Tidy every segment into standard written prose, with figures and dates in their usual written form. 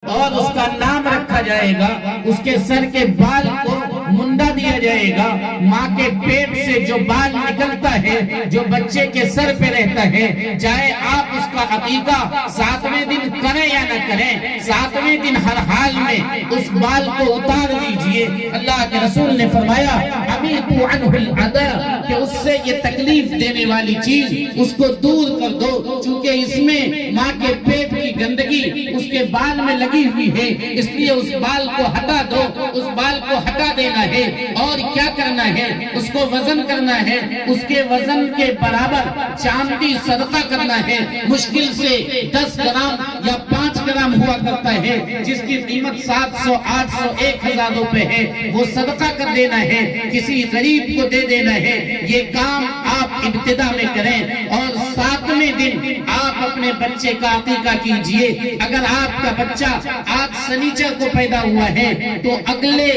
اور اس کا نام رکھا جائے گا، اس کے سر کے بال کو منڈا دیا جائے گا۔ ماں کے پیٹ سے جو بال نکلتا ہے، جو بچے کے سر پہ رہتا ہے، چاہے آپ اس کا عقیقہ 7ویں دن کریں یا نہ کریں، 7ویں دن ہر حال میں اس بال کو اتار دیجئے۔ اللہ کے رسول نے فرمایا امیتو عنہ العدا، کہ اس سے یہ تکلیف دینے والی چیز اس کو دور کر دو، چونکہ اس میں ماں کے پیٹ کی گندگی اس کے بال میں لگی ہوئی ہے، اس لیے اس بال کو ہٹا دو، اس بال کو ہٹا دینا ہے۔ اور کیا کرنا ہے؟ اس کو وزن کرنا ہے، اس کے وزن کے برابر چاندی صدقہ کرنا ہے، مشکل سے 10 گرام یا 5 گرام ہوا کرتا ہے، جس کی قیمت 700 800 1000 روپے ہے، وہ صدقہ کر دینا ہے، کسی غریب کو دے دینا ہے۔ یہ کام آپ ابتدا میں کریں، اور 7ویں دن آپ اپنے بچے کا عقیقہ کیجئے۔ اگر آپ کا بچہ آج سنیچر کو پیدا ہوا ہے تو اگلے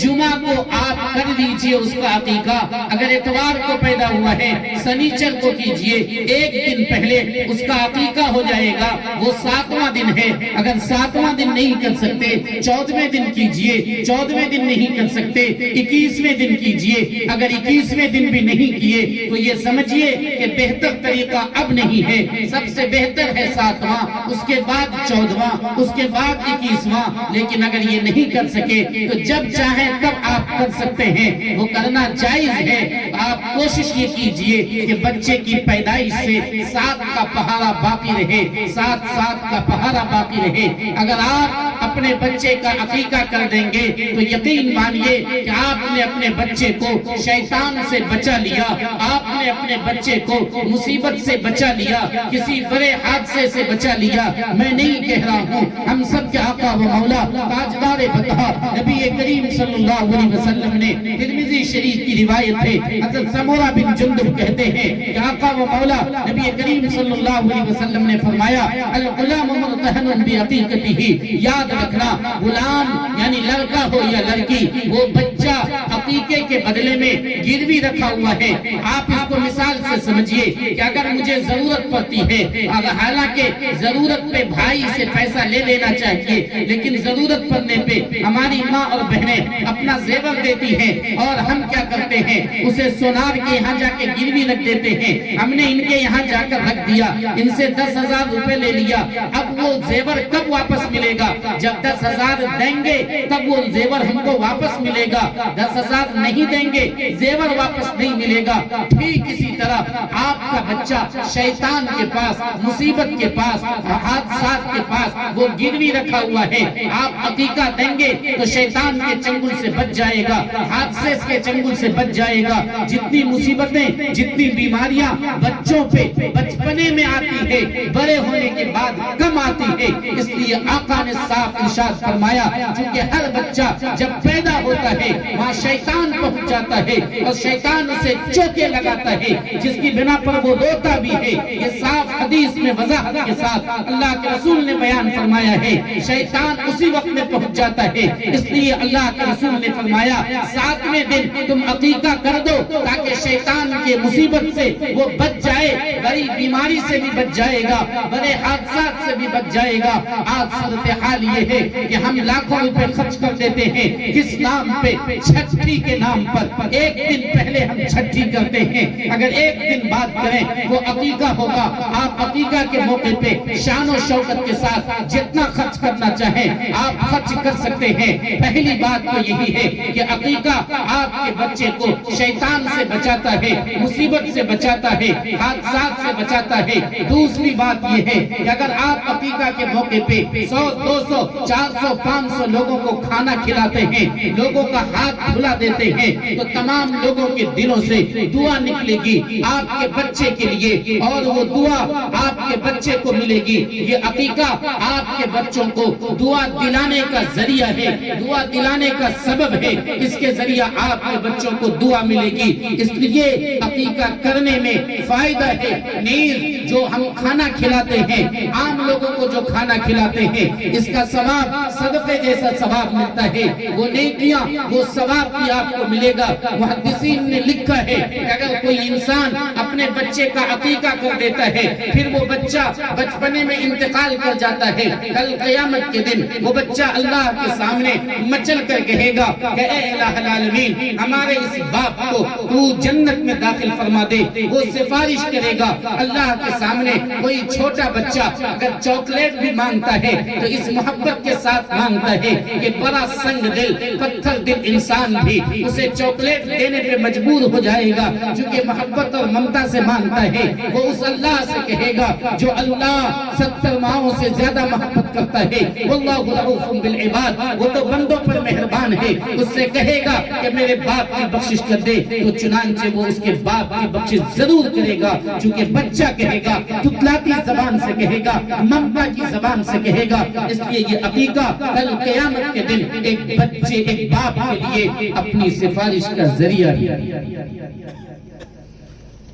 جمعہ کو آپ کر لیجئے اس کا عقیقہ۔ اگر اتوار کو پیدا ہوا ہے سنیچر کو کیجئے، ایک دن پہلے اس کا عقیقہ ہو جائے گا، وہ 7واں دن ہے۔ اگر 7واں دن نہیں کر سکتے 14ویں دن کیجئے، 14ویں دن نہیں کر سکتے 21ویں دن کیجئے۔ اگر 21ویں دن بھی نہیں کیے تو یہ سمجھیے کہ بہتر طریقہ اب نہیں ہے، سب سے بہتر ہے 7واں، اس کے بعد 14واں، اس کے بعد 21واں۔ لیکن اگر یہ نہیں کر سکے تو جب چاہیں تب آپ کر سکتے ہیں، وہ کرنا جائز ہے۔ آپ کوشش یہ کیجئے کہ بچے کی پیدائش سے 7 کا پہارا باقی رہے، 7 کا پہارا باقی رہے۔ اگر آپ اپنے بچے کا عقیقہ کر دیں گے تو یقین مانیے کہ آپ نے اپنے بچے کو شیطان سے بچا لیا، آپ نے اپنے بچے کو مصیبت سے بچا لیا، کسی بڑے حادثے سے بچا لیا۔ میں نہیں کہہ رہا ہوں، ہم سب کے آقا و مولا تاجدار بطحا نبی کریم صلی اللہ علیہ وسلم نے، ترمذی شریف کی روایت ہے، حضرت سمورہ بن جندب کہتے ہیں کہ آقا و مولا نبی کریم صلی اللہ علیہ وسلم نے فرمایا الغلام مرتہن بعقیقتہ، یاد رکھنا غلام یعنی لڑکا ہو یا لڑکی، وہ بچہ عقیقے کے بدلے میں گروی رکھا ہوا ہے۔ آپ اس کو مثال سے سمجھیے کہ اگر مجھے ضرورت پڑتی ہے، حالانکہ ضرورت پہ بھائی سے پیسہ لے لینا چاہیے، لیکن ضرورت پڑنے پہ ہماری ماں اور بہنیں اپنا زیور دیتی ہیں، اور ہم کیا کرتے ہیں اسے سونار کے یہاں جا کے گروی رکھ دیتے ہیں۔ ہم نے ان کے یہاں جا کر رکھ دیا، ان سے 10,000 روپے لے لیا، اب وہ زیور کب واپس ملے گا؟ جب 10,000 دیں گے تب وہ زیور ہم کو واپس ملے گا، 10,000 نہیں دیں گے زیور واپس نہیں ملے گا۔ ٹھیک اسی طرح آپ کا بچہ شیطان کے پاس، مصیبت کے پاس، حادثات کے پاس وہ گروی رکھا ہوا ہے، آپ عقیقہ دیں گے تو شیطان کے چنگل سے بچ جائے گا، حادثے کے چنگل سے بچ جائے گا۔ جتنی مصیبتیں، جتنی بیماریاں بچوں پہ بچپنے میں آتی ہے، بڑے ہونے کے بعد کم آتی ہے۔ اس لیے آقا نے صاف ارشاد فرمایا چونکہ ہر بچہ جب پیدا ہوتا ہے وہاں شیطان پہنچ جاتا ہے اور شیطان اسے چوکے لگاتا ہے، جس کی بنا پر وہ روتا بھی ہے۔ یہ صاف حدیث میں وضاحت کے ساتھ اللہ کے رسول نے بیان فرمایا ہے، شیطان اسی وقت میں پہنچ جاتا ہے۔ اس لیے اللہ کے رسول نے فرمایا 7ویں دن تم عقیقہ کر دو تاکہ شیطان کے مصیبت سے وہ بچ جائے، بڑی بیماری سے بھی بچ جائے گا، بڑے حادثات سے بھی بچ جائے گا۔ آج صورتحال یہ ہے کہ ہم لاکھوں روپے خرچ کر دیتے ہیں، کس نام پہ؟ چھٹی کے نام پر۔ ایک دن پہلے ہم چھٹی کرتے ہیں، اگر ایک دن بعد کریں وہ عقیقہ ہوگا۔ آپ عقیقہ کے موقع پہ شان و شوکت کے ساتھ جتنا خرچ کرنا چاہیں آپ خرچ کر سکتے ہیں۔ پہلی بات تو یہی ہے کہ عقیقہ آپ کے بچے کو شیطان سے بچاتا ہے، مصیبت سے بچاتا ہے، حادثات سے بچاتا ہے۔ دوسری بات یہ ہے کہ اگر آپ عقیقہ کے موقع پہ 100 200 400 500 لوگوں کو کھانا کھلاتے ہیں، لوگوں کا ہاتھ دھلا دیتے ہیں، تو تمام لوگوں کے دلوں سے دعا نکلے گی آپ کے بچے کے لیے، اور وہ دعا آپ کے بچے کو ملے گی۔ یہ عقیقہ آپ کے بچوں کو دعا دلانے کا ذریعہ ہے، دعا دلانے کا سبب ہے، اس کے ذریعہ آپ کے بچوں کو دعا ملے گی۔ اس لیے عقیقہ کرنے میں فائدہ ہے۔ نیز جو ہم کھانا کھلاتے ہیں، عام لوگوں کو جو کھانا کھلاتے ہیں، اس کا ثواب صدقے جیسا ثواب ملتا ہے، وہ نیکیاں، وہ ثواب بھی آپ کو ملے گا۔ محدثین نے لکھا ہے کہ اگر کوئی انسان اپنے بچے کا عقیقہ کر دیتا ہے، پھر وہ بچہ بچپنے میں انتقال کر جاتا ہے، کل قیامت کے دن وہ بچہ اللہ کے سامنے مچل کر کہے گا کہ اے الہ العالمین، ہمارے اس باپ کو تو جنت میں داخل فرما دے۔ وہ سفارش کرے گا اللہ کے سامنے۔ کوئی چھوٹا بچہ اگر چاکلیٹ بھی مانگتا ہے تو اس محبت کے ساتھ مانگتا ہے کہ بڑا سنگ دل، پتھر دل انسان بھی اسے چاکلیٹ دینے پہ مجبور ہو جائے گا، چونکہ محبت اور ممتا سے مانگتا ہے۔ وہ اس اللہ سے کہے گا جو اللہ 70 ماہوں سے زیادہ محبت کرتا ہے، واللہ رؤوف بالعباد، وہ تو بندوں پر مہربان ہے، اس سے کہے گا کہ میرے باپ کی بخشش کر دے، تو چنانچہ وہ اس کے باپ کی بخشش ضرور کرے گا، چونکہ بچہ کہے گا، تتلاتی زبان سے کہے گا، ممتا کی زبان سے کہے گا۔ اس لیے یہ عقیقہ کل قیامت کے دن ایک بچے، ایک باپ کے لیے اپنی سفارش کا ذریعہ ہے۔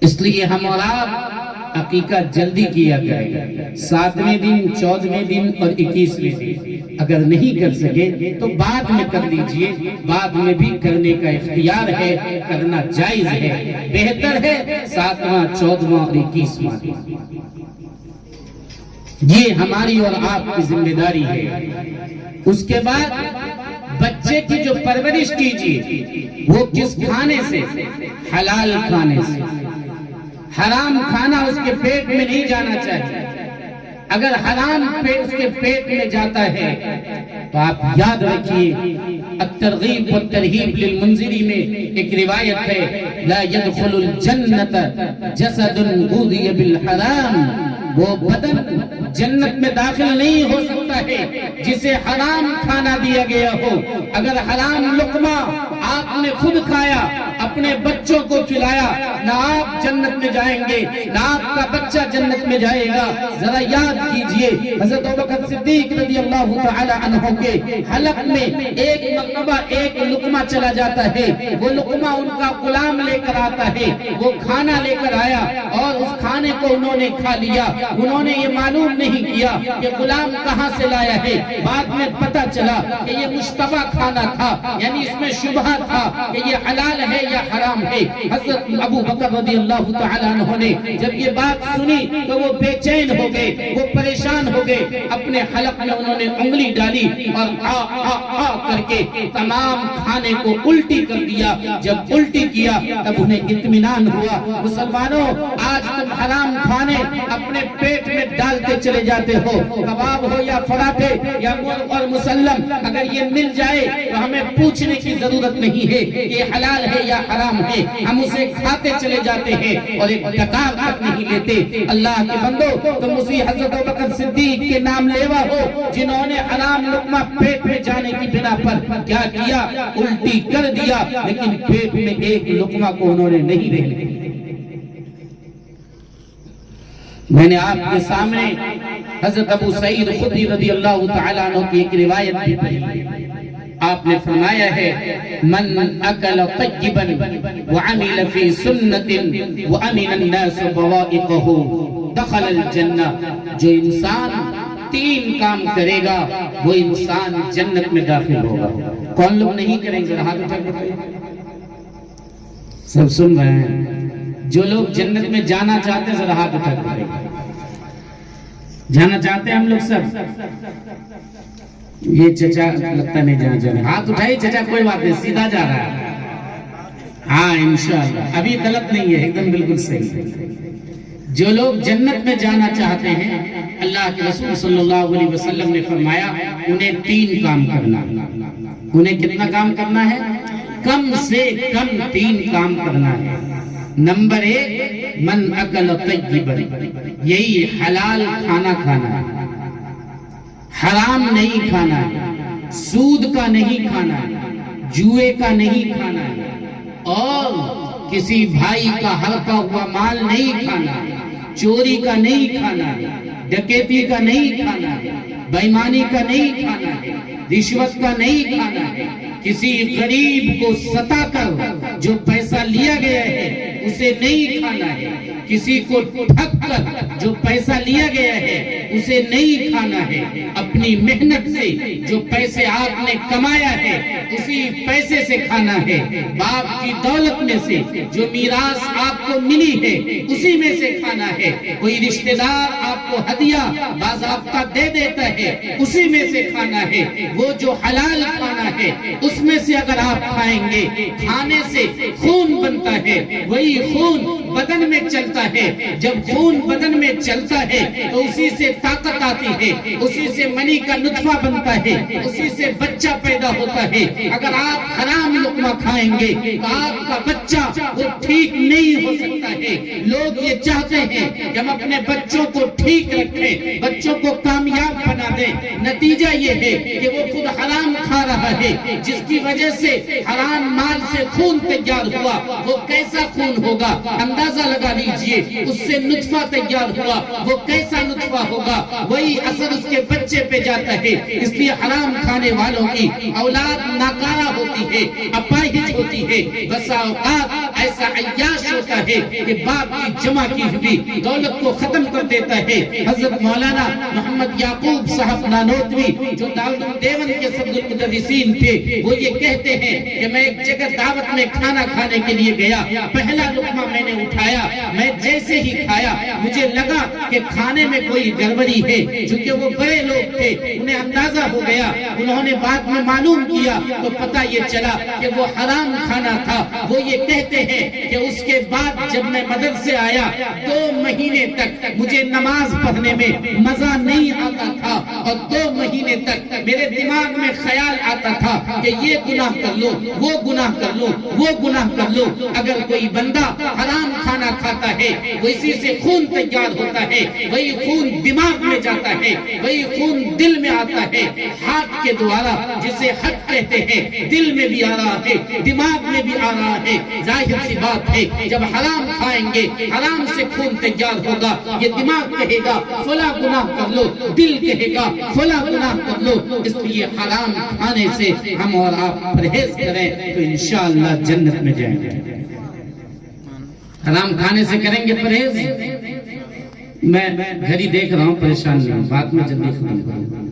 اس لیے ہم اور آپ عقیقہ جلدی کیا کریں، 7ویں دن، 14ویں دن اور 21ویں دن۔ اگر نہیں کر سکے تو بعد میں کر لیجئے، بعد میں بھی کرنے کا اختیار ہے، کرنا جائز ہے، بہتر ہے 7واں، 14واں اور 21واں دن۔ یہ ہماری اور آپ کی ذمہ داری ہے۔ اس کے بعد بچے کی جو پرورش کیجئے وہ کس کھانے سے؟ حلال کھانے سے۔ حرام کھانا اس کے پیٹ میں نہیں جانا چاہیے۔ اگر حرام اس کے پیٹ میں جاتا ہے تو آپ یاد رکھیے، الترغیب والترہیب للمنذری میں ایک روایت ہے، لا يدخل الجنت جسد غذی بالحرام، وہ بدن جنت میں داخل نہیں ہو سکتا ہے جسے حرام کھانا دیا گیا ہو۔ اگر حرام لقمہ آپ نے خود کھایا، اپنے بچوں کو کھلایا، نہ آپ جنت میں جائیں گے، نہ آپ کا بچہ جنت میں جائے گا۔ ذرا یاد کیجئے، حضرت ابوبکر صدیق رضی اللہ تعالی عنہ کے حلق میں ایک مرتبہ ایک لقمہ چلا جاتا ہے، وہ لقمہ ان کا غلام لے کر آتا ہے، وہ کھانا لے کر آیا اور اس کھانے کو انہوں نے کھا لیا۔ انہوں نے یہ معلوم نہیں کیا کہ غلام کہاں سے لایا ہے، بعد میں پتہ چلا کہ یہ مشتبہ کھانا تھا، یعنی اس میں شبہہ تھا کہ یہ حلال ہے یا حرام ہے۔ حضرت ابو بکر رضی اللہ تعالیٰ عنہ نے جب یہ بات سنی تو وہ بے چین ہو گئے، وہ پریشان ہو گئے، اپنے حلق میں انہوں نے انگلی ڈالی اور آ کر کے تمام کھانے کو الٹی کر دیا۔ جب الٹی کیا تب انہیں اطمینان ہوا۔ مسلمانوں، آج تم حرام کھانے اپنے پیٹ میں ڈالتے چلے جاتے ہو، کباب ہو یا پراٹھے یا مرغ اور مسلم، اگر یہ مل جائے تو ہمیں پوچھنے کی ضرورت نہیں ہے کہ یہ حلال ہے یا حرام ہے، ہم اسے کھاتے چلے جاتے ہیں اور ایک ڈکار تک نہیں لیتے۔ اللہ کے بندو، تم اسی حضرت ابوبکر صدیق کے نام لیوا ہو جنہوں نے حرام لقمہ پیٹ میں جانے کی بنا پر کیا کیا؟ الٹی کر دیا، لیکن پیٹ میں ایک لقمہ کو انہوں نے نہیں رہنے دیا۔ میں نے آپ کے سامنے حضرت ابو سعید خدری رضی اللہ تعالیٰ عنہ کی ایک روایت بھی پڑھی۔ آپ نے فرمایا ہے، من اکل طیبا وعمل فی سنت وامن الناس بوائقہ دخل الجنہ، جو انسان 3 کام کرے گا وہ انسان جنت میں داخل ہوگا۔ کون لوگ نہیں کریں گے؟ ہاتھ اٹھا کر سب سن رہے ہیں؟ جو لوگ جنت میں جانا چاہتے ہیں ذرا ہاتھ اٹھا کر جانا چاہتے ہیں ہم لوگ سب؟ یہ چچا لگتا نہیں جانا چاہتے، ہاتھ اٹھائیے چچا، کوئی بات نہیں، سیدھا جا رہا ہے۔ ہاں انشاءاللہ، ابھی غلط نہیں ہے، ایک دم بالکل صحیح۔ جو لوگ جنت میں جانا چاہتے ہیں، اللہ کے رسول صلی اللہ علیہ وسلم نے فرمایا انہیں 3 کام کرنا۔ انہیں کتنا کام کرنا ہے؟ کم سے کم 3 کام کرنا ہے۔ نمبر 1، من اکل طیبا، یہی حلال کھانا کھانا ہے، حرام نہیں کھانا ہے، سود کا نہیں کھانا ہے، جوئے کا نہیں کھانا ہے، اور کسی بھائی کا ہڑپا ہوا مال نہیں کھانا ہے، چوری کا نہیں کھانا ہے، ڈکیتی کا نہیں کھانا ہے، بے ایمانی کا نہیں کھانا ہے، رشوت کا نہیں کھانا ہے، کسی غریب کو ستا کر جو پیسہ لیا گیا ہے اسے نہیں کھانا ہے، کسی کو ٹھگ کر جو پیسہ لیا گیا ہے اسے نہیں کھانا ہے. اپنی محنت سے جو پیسے آپ نے کمایا ہے اسی پیسے سے کھانا ہے. باپ کی دولت میں سے جو میراث آپ کو ملی ہے اسی میں سے کھانا ہے. کوئی رشتہ دار آپ کو ہدیہ باضابطہ دے دیتا ہے اسی میں سے کھانا ہے. وہ جو حلال کھانا ہے اس میں سے اگر آپ کھائیں گے, کھانے سے خون بنتا ہے, وہی خون بدن میں چلتا ہے. جب خون بدن میں چلتا ہے تو اسی سے طاقت آتی ہے, اسی سے منی کا نطفہ بنتا ہے, اسی سے بچہ پیدا ہوتا ہے. اگر آپ حرام لقمہ کھائیں گے تو آپ کا بچہ وہ ٹھیک نہیں ہو سکتا ہے. لوگ یہ چاہتے ہیں کہ ہم اپنے بچوں کو ٹھیک رکھیں, بچوں کو کامیاب بنا دیں. نتیجہ یہ ہے کہ وہ خود حرام کھا رہا ہے, جس کی وجہ سے حرام مال سے خون تیار ہوا. وہ کیسا خون ہوگا اندازہ لگا لیجئے. اس سے نطفہ تیار ہوا, وہ کیسا نطفہ ہوگا, وہی اثر اس کے بچے پہ جاتا ہے. اس لیے حرام کھانے والوں کی اولاد ناکارہ ہوتی ہے, اپاہج ہوتی ہے. بسا اوقات ایسا عیاش ہوتا ہے کہ باپ کی جمع کی ہوئی دولت کو ختم کر دیتا ہے. حضرت مولانا محمد یعقوب صاحب نانوتوی جو دیوبند کے صدر المدرسین تھے, وہ یہ کہتے ہیں کہ میں ایک جگہ دعوت میں کھانا کھانے کے لیے گیا. پہلا لقمہ میں نے اٹھایا, میں جیسے ہی کھایا مجھے لگا کہ کھانے میں کوئی گڑبڑی ہے. چونکہ وہ بڑے لوگ تھے, انہیں اندازہ ہو گیا. انہوں نے بعد میں معلوم کیا تو پتہ یہ چلا کہ وہ حرام کھانا تھا. وہ یہ کہتے ہیں کہ اس کے بعد جب میں مدرسے آیا 2 مہینے تک مجھے نماز پڑھنے میں مزہ نہیں آتا تھا, اور 2 مہینے تک میرے دماغ میں خیال آتا تھا کہ یہ گناہ کر لو, وہ گناہ کر لو, وہ گناہ کر لو. اگر کوئی بندہ حرام کھانا کھاتا ہے وہ اسی سے خون تیار ہوتا ہے, وہی خون دماغ میں جاتا ہے, وہی خون دل میں آتا ہے. ہاتھ کے دوارا جسے حق کہتے ہیں دل میں بھی آ رہا ہے, دماغ میں بھی آ رہا ہے. ظاہر سی بات ہے جب حرام کھائیں گے حرام سے خون تیار ہوگا. یہ دماغ کہے گا فلاں گناہ کر لو, دل کہے گا فلاں گناہ کر لو. اس لیے حرام کھانے سے ہم اور آپ پرہیز کریں تو انشاءاللہ جنت میں جائیں گے. حرام کھانے سے کریں گے پرہیز. میں گھڑی دیکھ رہا ہوں, پریشان نہیں, بات میں جلدی ختم کروں.